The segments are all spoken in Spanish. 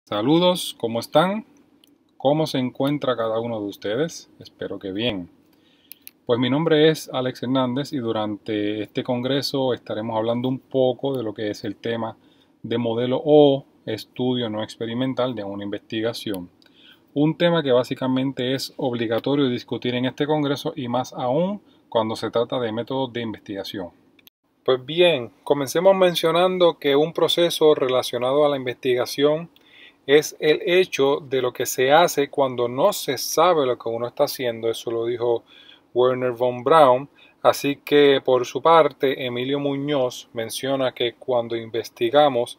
Saludos, ¿cómo están? ¿Cómo se encuentra cada uno de ustedes? Espero que bien. Pues mi nombre es Alex Hernández y durante este congreso estaremos hablando un poco de lo que es el tema de modelo o estudio no experimental de una investigación. Un tema que básicamente es obligatorio discutir en este congreso y más aún cuando se trata de métodos de investigación. Pues bien, comencemos mencionando que un proceso relacionado a la investigación es el hecho de lo que se hace cuando no se sabe lo que uno está haciendo. Eso lo dijo Werner von Braun. Así que por su parte, Emilio Muñoz menciona que cuando investigamos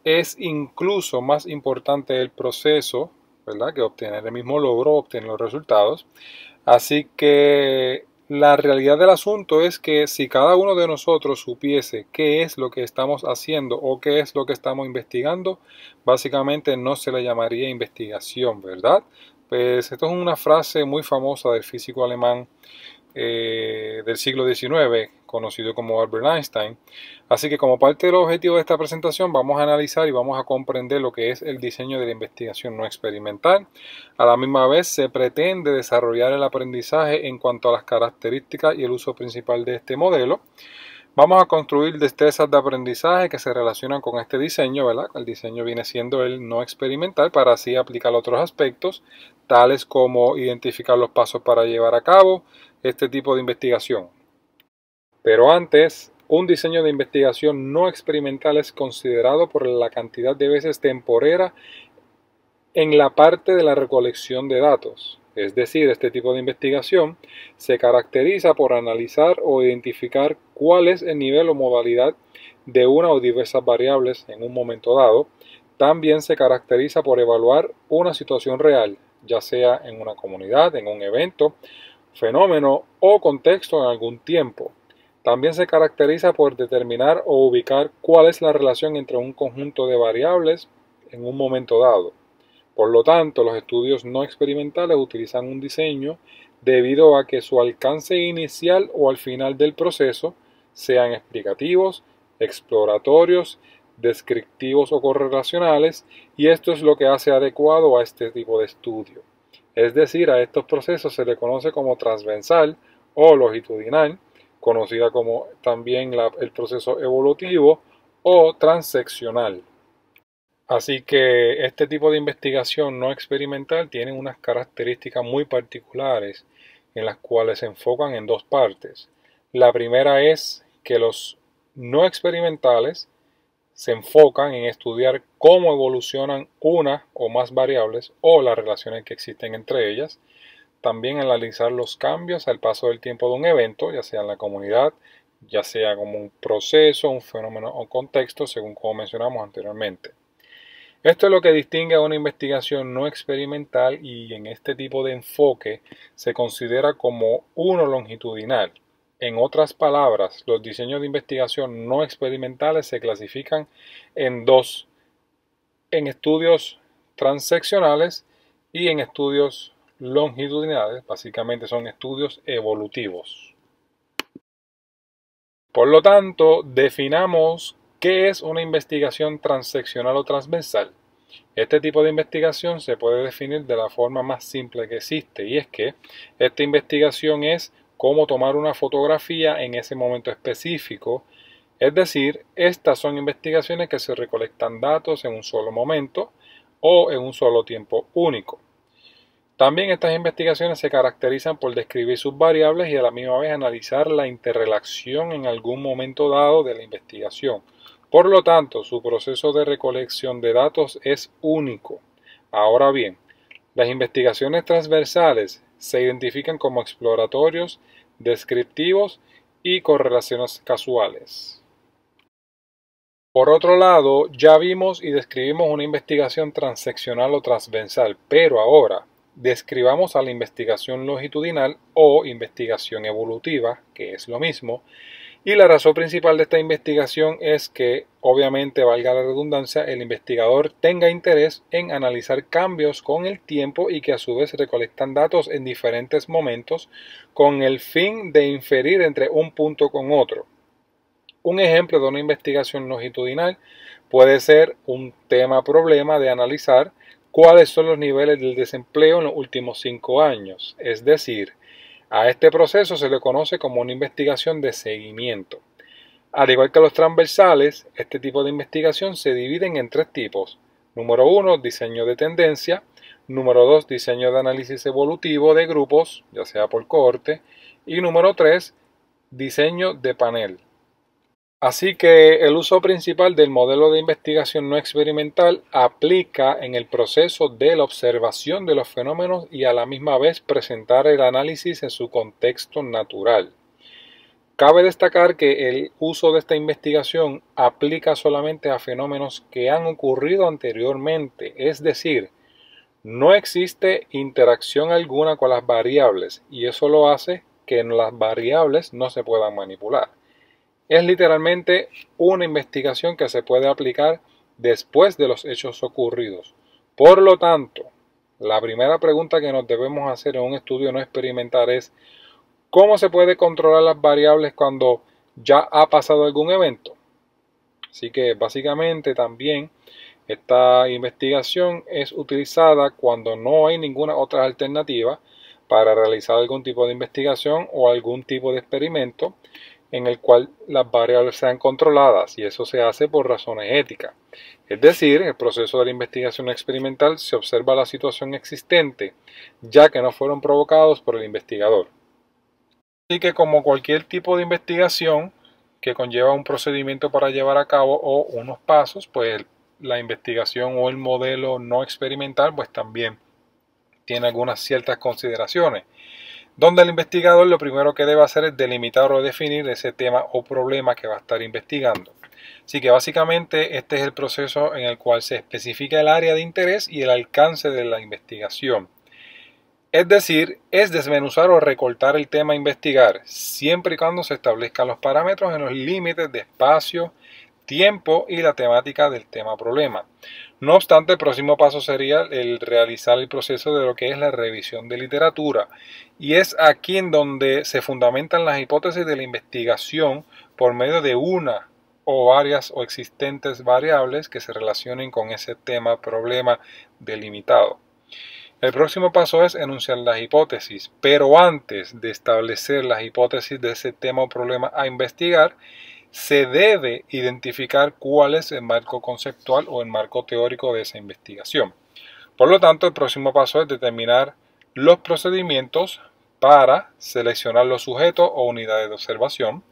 es incluso más importante el proceso, ¿verdad?, que obtener el mismo logro, obtener los resultados. Así que la realidad del asunto es que si cada uno de nosotros supiese qué es lo que estamos haciendo o qué es lo que estamos investigando, básicamente no se le llamaría investigación, ¿verdad? Pues esto es una frase muy famosa del físico alemán del siglo XIX, conocido como Albert Einstein. Así que como parte del objetivo de esta presentación vamos a analizar y vamos a comprender lo que es el diseño de la investigación no experimental. A la misma vez se pretende desarrollar el aprendizaje en cuanto a las características y el uso principal de este modelo. Vamos a construir destrezas de aprendizaje que se relacionan con este diseño, ¿verdad? El diseño viene siendo el no experimental para así aplicar otros aspectos, tales como identificar los pasos para llevar a cabo este tipo de investigación. Pero antes, un diseño de investigación no experimental es considerado por la cantidad de veces temporera en la parte de la recolección de datos. Es decir, este tipo de investigación se caracteriza por analizar o identificar cuál es el nivel o modalidad de una o diversas variables en un momento dado. También se caracteriza por evaluar una situación real, ya sea en una comunidad, en un evento, fenómeno o contexto en algún tiempo. También se caracteriza por determinar o ubicar cuál es la relación entre un conjunto de variables en un momento dado. Por lo tanto, los estudios no experimentales utilizan un diseño debido a que su alcance inicial o al final del proceso sean explicativos, exploratorios, descriptivos o correlacionales, y esto es lo que hace adecuado a este tipo de estudio. Es decir, a estos procesos se le conoce como transversal o longitudinal, conocida como también el proceso evolutivo o transeccional. Así que este tipo de investigación no experimental tiene unas características muy particulares en las cuales se enfocan en dos partes. La primera es que los no experimentales se enfocan en estudiar cómo evolucionan una o más variables o las relaciones que existen entre ellas. También analizar los cambios al paso del tiempo de un evento, ya sea en la comunidad, ya sea como un proceso, un fenómeno o contexto, según como mencionamos anteriormente. Esto es lo que distingue a una investigación no experimental y en este tipo de enfoque se considera como uno longitudinal. En otras palabras, los diseños de investigación no experimentales se clasifican en dos, en estudios transeccionales y en estudios longitudinales. Básicamente son estudios evolutivos. Por lo tanto, definamos qué es una investigación transeccional o transversal. Este tipo de investigación se puede definir de la forma más simple que existe, y es que esta investigación es cómo tomar una fotografía en ese momento específico. Es decir, estas son investigaciones que se recolectan datos en un solo momento o en un solo tiempo único. También estas investigaciones se caracterizan por describir sus variables y a la misma vez analizar la interrelación en algún momento dado de la investigación. Por lo tanto, su proceso de recolección de datos es único. Ahora bien, las investigaciones transversales se identifican como exploratorios, descriptivos y correlaciones casuales. Por otro lado, ya vimos y describimos una investigación transeccional o transversal, pero ahora describamos a la investigación longitudinal o investigación evolutiva, que es lo mismo, y la razón principal de esta investigación es que, obviamente, valga la redundancia, el investigador tenga interés en analizar cambios con el tiempo y que a su vez recolectan datos en diferentes momentos con el fin de inferir entre un punto con otro. Un ejemplo de una investigación longitudinal puede ser un tema-problema de analizar cuáles son los niveles del desempleo en los últimos 5 años. Es decir, a este proceso se le conoce como una investigación de seguimiento. Al igual que los transversales, este tipo de investigación se dividen en 3 tipos. Número 1, diseño de tendencia. Número 2, diseño de análisis evolutivo de grupos, ya sea por cohorte. Y número 3, diseño de panel. Así que el uso principal del modelo de investigación no experimental aplica en el proceso de la observación de los fenómenos y a la misma vez presentar el análisis en su contexto natural. Cabe destacar que el uso de esta investigación aplica solamente a fenómenos que han ocurrido anteriormente, es decir, no existe interacción alguna con las variables y eso lo hace que las variables no se puedan manipular. Es literalmente una investigación que se puede aplicar después de los hechos ocurridos. Por lo tanto, la primera pregunta que nos debemos hacer en un estudio no experimental es ¿cómo se puede controlar las variables cuando ya ha pasado algún evento? Así que básicamente también esta investigación es utilizada cuando no hay ninguna otra alternativa para realizar algún tipo de investigación o algún tipo de experimento en el cual las variables sean controladas y eso se hace por razones éticas. Es decir, en el proceso de la investigación experimental se observa la situación existente, ya que no fueron provocados por el investigador. Así que como cualquier tipo de investigación que conlleva un procedimiento para llevar a cabo o unos pasos, pues la investigación o el modelo no experimental pues también tiene algunas ciertas consideraciones, donde el investigador lo primero que debe hacer es delimitar o definir ese tema o problema que va a estar investigando. Así que básicamente este es el proceso en el cual se especifica el área de interés y el alcance de la investigación. Es decir, es desmenuzar o recortar el tema a investigar, siempre y cuando se establezcan los parámetros en los límites de espacio, tiempo y la temática del tema-problema. No obstante, el próximo paso sería el realizar el proceso de lo que es la revisión de literatura, y es aquí en donde se fundamentan las hipótesis de la investigación por medio de una o varias o existentes variables que se relacionen con ese tema-problema delimitado. El próximo paso es enunciar las hipótesis, pero antes de establecer las hipótesis de ese tema o problema a investigar, se debe identificar cuál es el marco conceptual o el marco teórico de esa investigación. Por lo tanto, el próximo paso es determinar los procedimientos para seleccionar los sujetos o unidades de observación,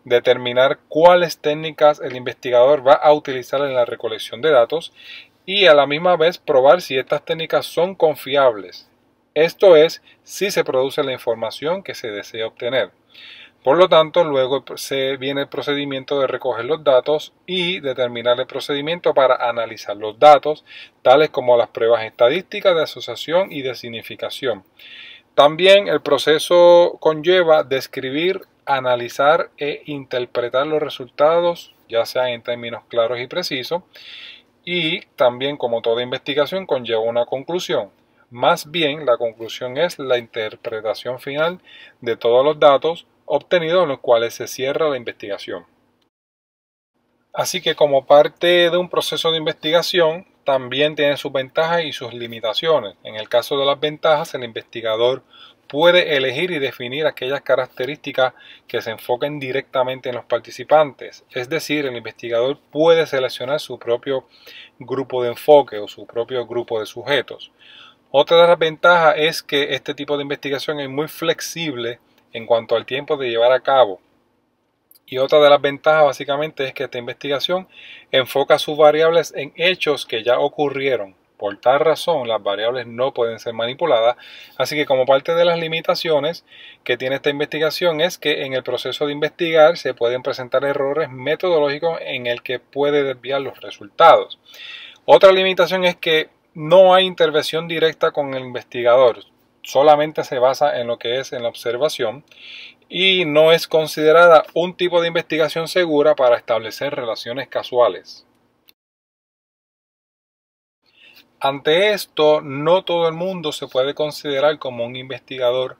determinar cuáles técnicas el investigador va a utilizar en la recolección de datos y a la misma vez probar si estas técnicas son confiables. Esto es, si se produce la información que se desea obtener. Por lo tanto, luego viene el procedimiento de recoger los datos y determinar el procedimiento para analizar los datos, tales como las pruebas estadísticas de asociación y de significación. También el proceso conlleva describir, analizar e interpretar los resultados, ya sea en términos claros y precisos, y también, como toda investigación, conlleva una conclusión. Más bien, la conclusión es la interpretación final de todos los datos obtenidos en los cuales se cierra la investigación. Así que como parte de un proceso de investigación, también tiene sus ventajas y sus limitaciones. En el caso de las ventajas, el investigador puede elegir y definir aquellas características que se enfoquen directamente en los participantes. Es decir, el investigador puede seleccionar su propio grupo de enfoque o su propio grupo de sujetos. Otra de las ventajas es que este tipo de investigación es muy flexible en cuanto al tiempo de llevar a cabo. Y otra de las ventajas básicamente es que esta investigación enfoca sus variables en hechos que ya ocurrieron. Por tal razón, las variables no pueden ser manipuladas, así que como parte de las limitaciones que tiene esta investigación es que en el proceso de investigar se pueden presentar errores metodológicos en el que puede desviar los resultados. Otra limitación es que no hay intervención directa con el investigador, solamente se basa en lo que es en la observación y no es considerada un tipo de investigación segura para establecer relaciones causales. Ante esto, no todo el mundo se puede considerar como un investigador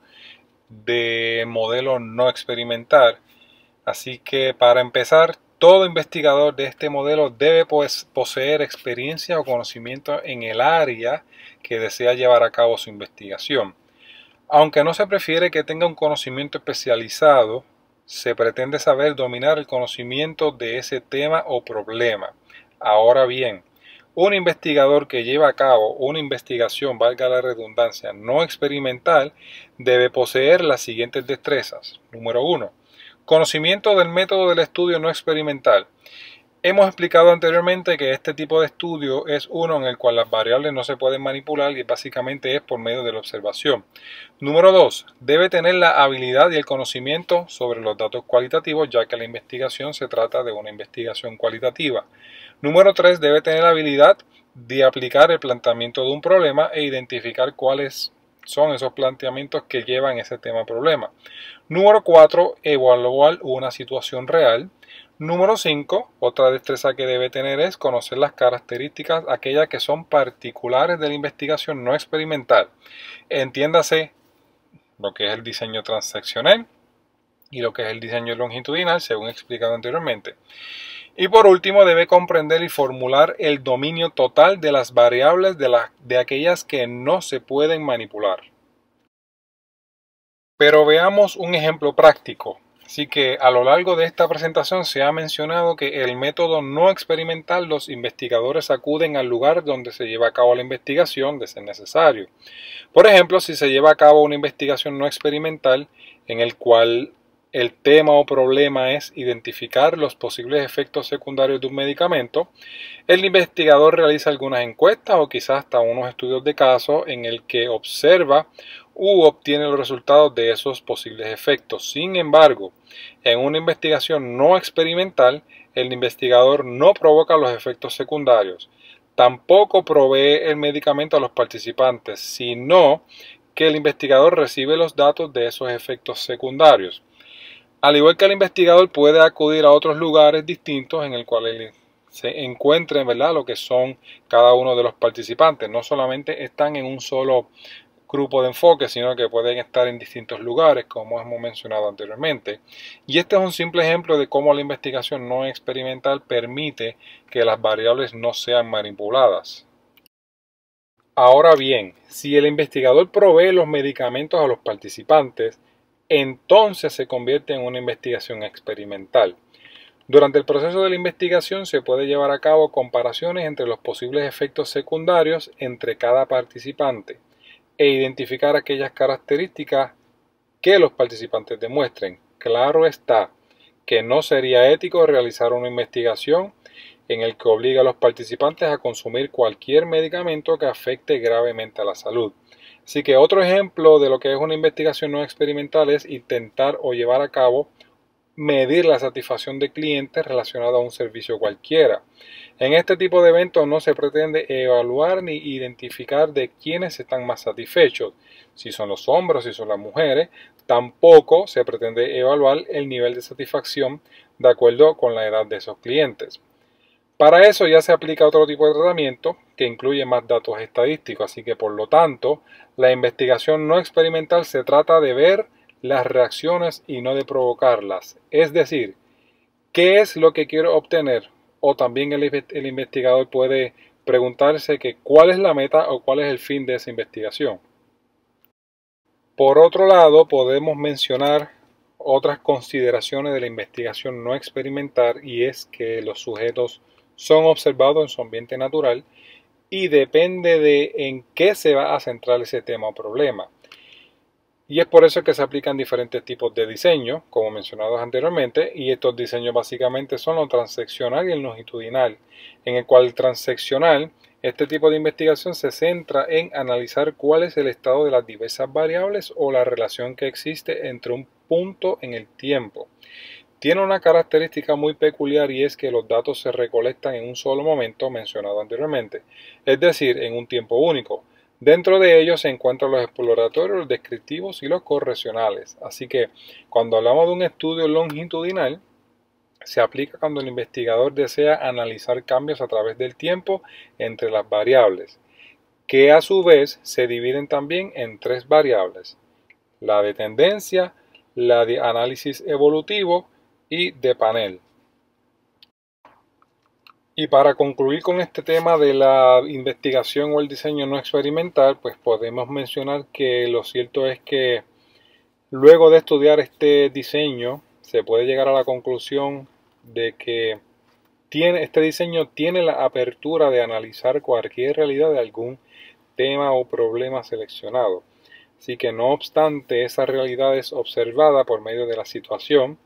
de modelo no experimental. Así que para empezar, todo investigador de este modelo debe poseer experiencia o conocimiento en el área que desea llevar a cabo su investigación. Aunque no se prefiere que tenga un conocimiento especializado, se pretende saber dominar el conocimiento de ese tema o problema. Ahora bien, un investigador que lleva a cabo una investigación, valga la redundancia, no experimental, debe poseer las siguientes destrezas. Número 1. Conocimiento del método del estudio no experimental. Hemos explicado anteriormente que este tipo de estudio es uno en el cual las variables no se pueden manipular y básicamente es por medio de la observación. Número 2. Debe tener la habilidad y el conocimiento sobre los datos cualitativos, ya que la investigación se trata de una investigación cualitativa. Número 3. Debe tener la habilidad de aplicar el planteamiento de un problema e identificar cuáles son esos planteamientos que llevan ese tema o problema. Número 4. Evaluar una situación real. Número 5. Otra destreza que debe tener es conocer las características, aquellas que son particulares de la investigación no experimental. Entiéndase lo que es el diseño transaccional y lo que es el diseño longitudinal, según explicado anteriormente. Y por último, debe comprender y formular el dominio total de las variables de aquellas que no se pueden manipular. Pero veamos un ejemplo práctico. Así que a lo largo de esta presentación se ha mencionado que el método no experimental, los investigadores acuden al lugar donde se lleva a cabo la investigación de ser necesario. Por ejemplo, si se lleva a cabo una investigación no experimental en el cual el tema o problema es identificar los posibles efectos secundarios de un medicamento, el investigador realiza algunas encuestas o quizás hasta unos estudios de caso en el que observa u obtiene los resultados de esos posibles efectos. Sin embargo, en una investigación no experimental, el investigador no provoca los efectos secundarios. Tampoco provee el medicamento a los participantes, sino que el investigador recibe los datos de esos efectos secundarios. Al igual que el investigador puede acudir a otros lugares distintos en el cual se encuentren, ¿verdad?, lo que son cada uno de los participantes. No solamente están en un solo grupo de enfoque, sino que pueden estar en distintos lugares, como hemos mencionado anteriormente. Y este es un simple ejemplo de cómo la investigación no experimental permite que las variables no sean manipuladas. Ahora bien, si el investigador provee los medicamentos a los participantes, entonces se convierte en una investigación experimental. Durante el proceso de la investigación se puede llevar a cabo comparaciones entre los posibles efectos secundarios entre cada participante e identificar aquellas características que los participantes demuestren. Claro está que no sería ético realizar una investigación en el que obliga a los participantes a consumir cualquier medicamento que afecte gravemente a la salud. Así que otro ejemplo de lo que es una investigación no experimental es intentar o llevar a cabo medir la satisfacción de clientes relacionada a un servicio cualquiera. En este tipo de eventos no se pretende evaluar ni identificar de quiénes están más satisfechos, si son los hombres o si son las mujeres. Tampoco se pretende evaluar el nivel de satisfacción de acuerdo con la edad de esos clientes. Para eso ya se aplica otro tipo de tratamiento que incluye más datos estadísticos, así que por lo tanto, la investigación no experimental se trata de ver las reacciones y no de provocarlas. Es decir, ¿qué es lo que quiero obtener? O también el investigador puede preguntarse que cuál es la meta o cuál es el fin de esa investigación. Por otro lado, podemos mencionar otras consideraciones de la investigación no experimental, y es que los sujetos son observados en su ambiente natural y depende de en qué se va a centrar ese tema o problema. Y es por eso que se aplican diferentes tipos de diseño, como mencionados anteriormente, y estos diseños básicamente son lo transeccional y el longitudinal, en el cual el transeccional, este tipo de investigación se centra en analizar cuál es el estado de las diversas variables o la relación que existe entre un punto en el tiempo. Tiene una característica muy peculiar y es que los datos se recolectan en un solo momento mencionado anteriormente, es decir, en un tiempo único. Dentro de ellos se encuentran los exploratorios, los descriptivos y los correccionales. Así que cuando hablamos de un estudio longitudinal, se aplica cuando el investigador desea analizar cambios a través del tiempo entre las variables, que a su vez se dividen también en tres variables: la de tendencia, la de análisis evolutivo y de panel. Y para concluir con este tema de la investigación o el diseño no experimental, pues podemos mencionar que lo cierto es que luego de estudiar este diseño se puede llegar a la conclusión de que este diseño tiene la apertura de analizar cualquier realidad de algún tema o problema seleccionado. Así que no obstante, esa realidad es observada por medio de la situación,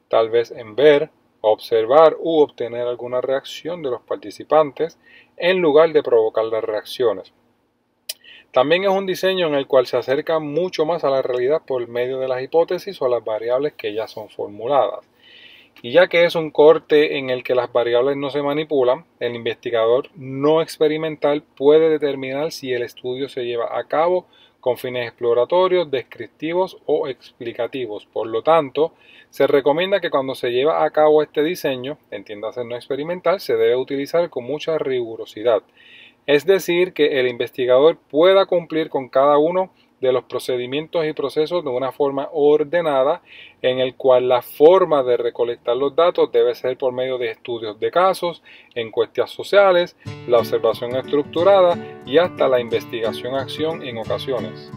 tal vez en ver, observar u obtener alguna reacción de los participantes en lugar de provocar las reacciones. También es un diseño en el cual se acerca mucho más a la realidad por medio de las hipótesis o las variables que ya son formuladas. Y ya que es un corte en el que las variables no se manipulan, el investigador no experimental puede determinar si el estudio se lleva a cabo con fines exploratorios, descriptivos o explicativos. Por lo tanto, se recomienda que cuando se lleva a cabo este diseño, entiéndase no experimental, se debe utilizar con mucha rigurosidad. Es decir, que el investigador pueda cumplir con cada uno de los procedimientos y procesos de una forma ordenada, en el cual la forma de recolectar los datos debe ser por medio de estudios de casos, encuestas sociales, la observación estructurada y hasta la investigación-acción en ocasiones.